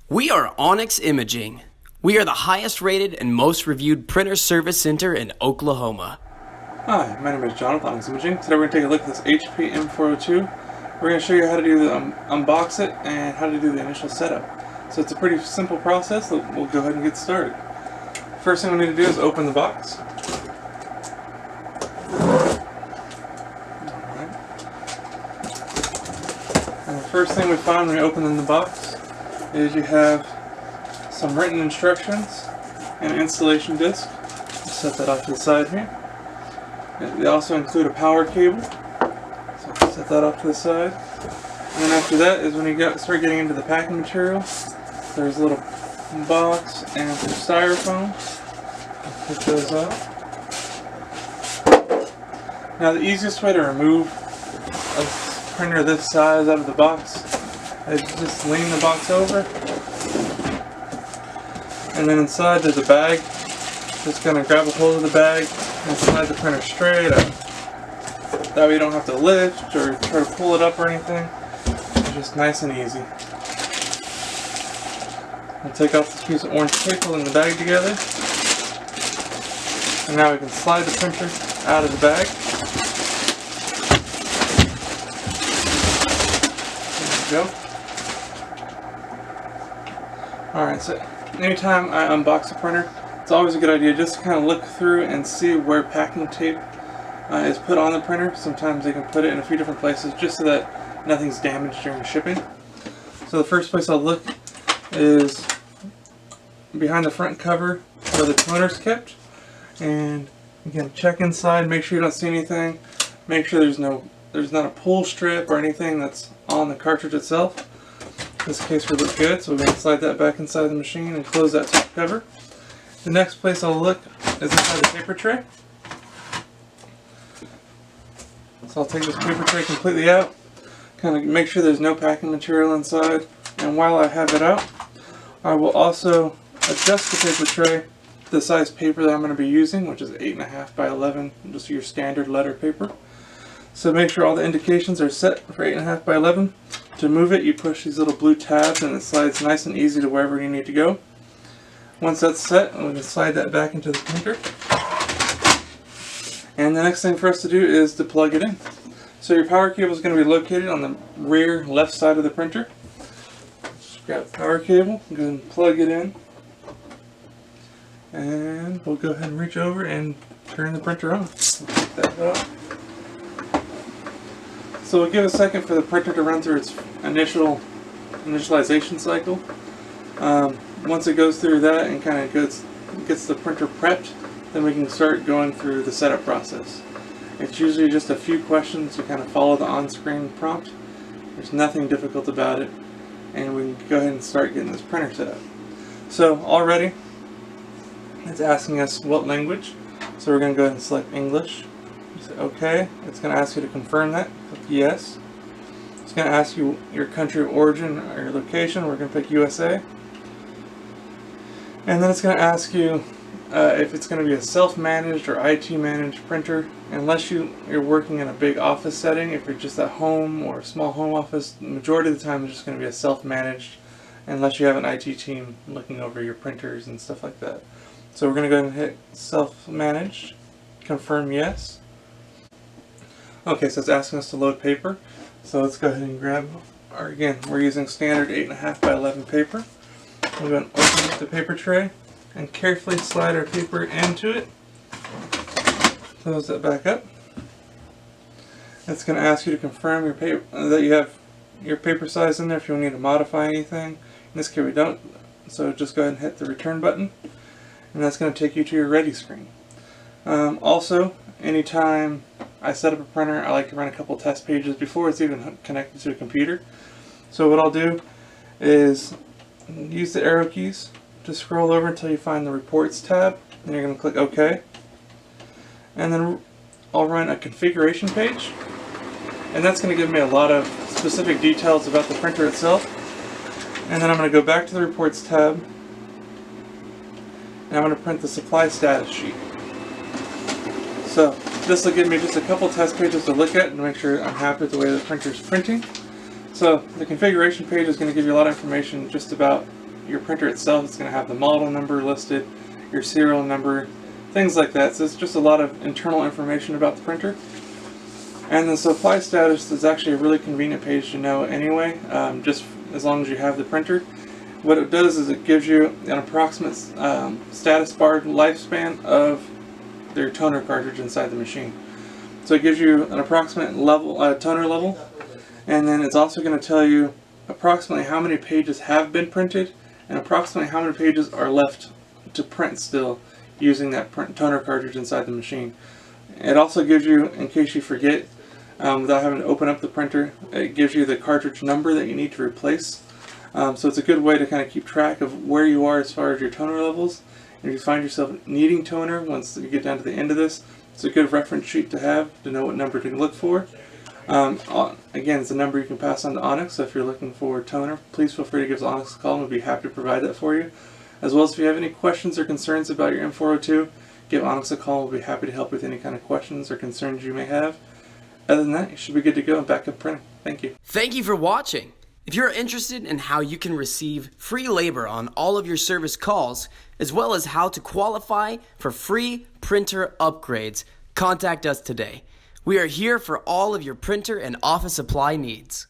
We are Onyx Imaging. We are the highest rated and most reviewed printer service center in Oklahoma. Hi, my name is John with Onyx Imaging. Today we're going to take a look at this HP M402. We're going to show you how to do the unbox it and how to do the initial setup. So it's a pretty simple process. So we'll go ahead and get started. First thing we need to do is open the box. Alright. And the first thing we find when we open in the box is you have some written instructions and an installation disc. Set that off to the side here. They also include a power cable, so set that off to the side. And then after that is when you start getting into the packing material. There's a little box and some styrofoam. Pick those up. Now the easiest way to remove a printer this size out of the box is just lean the box over. And then inside there's a bag. Just going to grab a hold of the bag and slide the printer straight up. That way you don't have to lift or try to pull it up or anything. It's just nice and easy. We'll take off this piece of orange tape holding the bag together. And now we can slide the printer out of the bag. There we go. Alright, so anytime I unbox a printer, it's always a good idea just to kind of look through and see where packing tape is put on the printer. Sometimes they can put it in a few different places just so that nothing's damaged during shipping. So the first place I'll look is behind the front cover where the toner's kept. And again, check inside, make sure you don't see anything. Make sure there's not a pull strip or anything that's on the cartridge itself. In this case we look good, so we're going to slide that back inside the machine and close that top cover. The next place I'll look is inside the paper tray. So I'll take this paper tray completely out, kind of make sure there's no packing material inside, and while I have it out, I will also adjust the paper tray to the size paper that I'm going to be using, which is 8.5 by 11, just your standard letter paper. So make sure all the indications are set for 8.5 by 11. To move it, you push these little blue tabs and it slides nice and easy to wherever you need to go. Once that's set, we can slide that back into the printer. And the next thing for us to do is to plug it in. So your power cable is going to be located on the rear left side of the printer. Just grab the power cable, go ahead and plug it in. And we'll go ahead and reach over and turn the printer on. Take that out. So we'll give a second for the printer to run through its initialization cycle. Once it goes through that and kind of gets the printer prepped, then we can start going through the setup process. It's usually just a few questions to kind of follow the on-screen prompt. There's nothing difficult about it, and we can go ahead and start getting this printer set up. So already it's asking us what language, so we're going to go ahead and select English. Say OK. It's going to ask you to confirm that. Click yes. It's going to ask you your country of origin or your location. We're going to pick USA. And then it's going to ask you if it's going to be a self-managed or IT-managed printer. Unless you're working in a big office setting, if you're just at home or a small home office, the majority of the time it's just going to be a self-managed, unless you have an IT team looking over your printers and stuff like that. So we're going to go ahead and hit self-managed, confirm yes. Okay, so it's asking us to load paper. So let's go ahead and grab, or again, we're using standard 8.5 by 11 paper. We're going to open up the paper tray and carefully slide our paper into it. Close that back up. It's going to ask you to confirm your paper, that you have your paper size in there if you need to modify anything. In this case we don't, so just go ahead and hit the return button, and that's going to take you to your ready screen. Also, anytime I set up a printer, I like to run a couple test pages before it's even connected to a computer. So what I'll do is use the arrow keys to scroll over until you find the Reports tab, and you're going to click OK. And then I'll run a configuration page, and that's going to give me a lot of specific details about the printer itself. And then I'm going to go back to the Reports tab, and I'm going to print the supply status sheet. So this will give me just a couple test pages to look at and make sure I'm happy with the way the printer is printing. So the configuration page is going to give you a lot of information just about your printer itself. It's going to have the model number listed, your serial number, things like that. So it's just a lot of internal information about the printer. And the supply status is actually a really convenient page to know anyway, just as long as you have the printer. What it does is it gives you an approximate status bar lifespan of their toner cartridge inside the machine. So it gives you an approximate level, toner level, and then it's also going to tell you approximately how many pages have been printed and approximately how many pages are left to print still using that toner cartridge inside the machine. It also gives you, in case you forget, without having to open up the printer, it gives you the cartridge number that you need to replace. So it's a good way to kind of keep track of where you are as far as your toner levels. And if you find yourself needing toner once you get down to the end of this, it's a good reference sheet to have to know what number to look for. Again, it's a number you can pass on to Onyx, so if you're looking for toner, please feel free to give Onyx a call and we'll be happy to provide that for you. As well as if you have any questions or concerns about your M402, give Onyx a call. We'll be happy to help with any kind of questions or concerns you may have. Other than that, you should be good to go and back up printing. Thank you. Thank you for watching. If you're interested in how you can receive free labor on all of your service calls, as well as how to qualify for free printer upgrades, contact us today. We are here for all of your printer and office supply needs.